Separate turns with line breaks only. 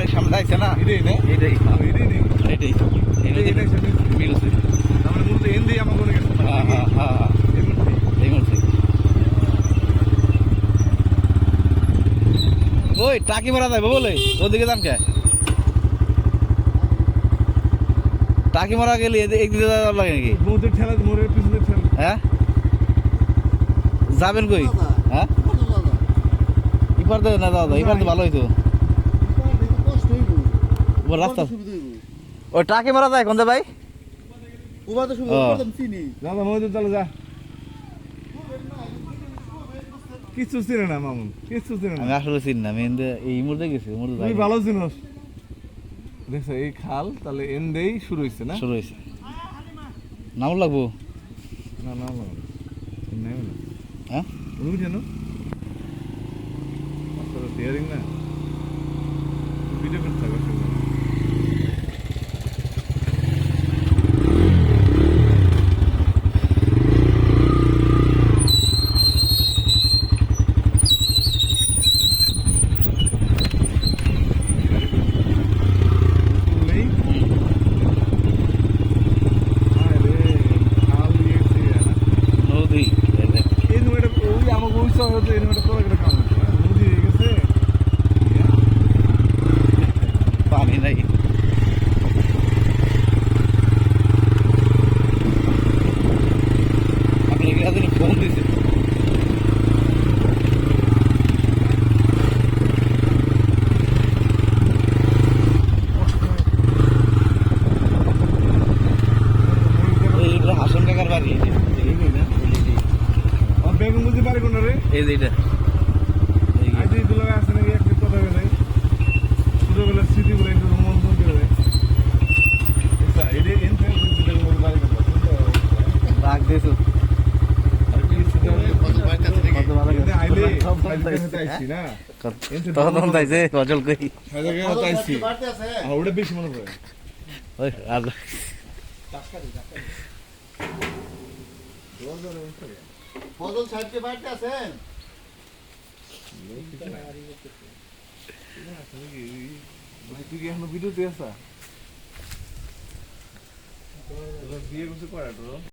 গাড়ির সামনে আইছে না
এটাই না
এটাই
এটাই নেই
এটাই
এটাই
মিলছে
আমরা মূলত এন দিয়ে আমার মনে গেছে
হ্যাঁ হ্যাঁ হ্যাঁ এই মিলছে ওই টাকি মারা যাবে বলে ওদিকে যান কে টাকি মারা গেলে একদিকে যাওয়ার লাগে নাকি
মোদের ঠেলা মোড়ের পিছনে ঠেলা
হ্যাঁ যাবেন কই হ্যাঁ ইপার দেবে না দাদা ইপার তো ভালো হইতো রাস্তা ওই টাকি মারা যায় কোন ভাই
দাদা মোদের চলে যা কিছু চিনে না মামুন কিছু চিনে না
আমি আসলে চিনি না আমি এই মুহূর্তে গেছি
তুমি ভালো চিনোস দেখছো এই খাল তাহলে এন দেই শুরু হইছে না
শুরু হয়েছে নাম লাগবো
না না না নাই না
হ্যাঁ
তুমি জানো আসলে ডিয়ারিং না ভিডিও করতে থাকো
নদী পানি নাই আপনি কি ফোন দিয়েছে হাসন কাকার বাড়ি
বেগুন বুঝতে পারি কোন রে
এই যে এটা
আজ এই দুলাga আছে নাকি একটা কথা বলে ছোটবেলার স্মৃতি বলে একটু মন মন করে আচ্ছা এটা এনফ্রেন্ড বুঝতে পারি বাড়ি কথা
রাগ দিয়েছো
আইলে আইছি না
তখন তাইছে গজল কই
আইছি আর ওটা বেশি মনে পড়ে
ওই আর
ফজল সাহেবকে বাড়িতে আছেন
তুই কি এখন ভিডিওতে আসা বিয়ে করছে করা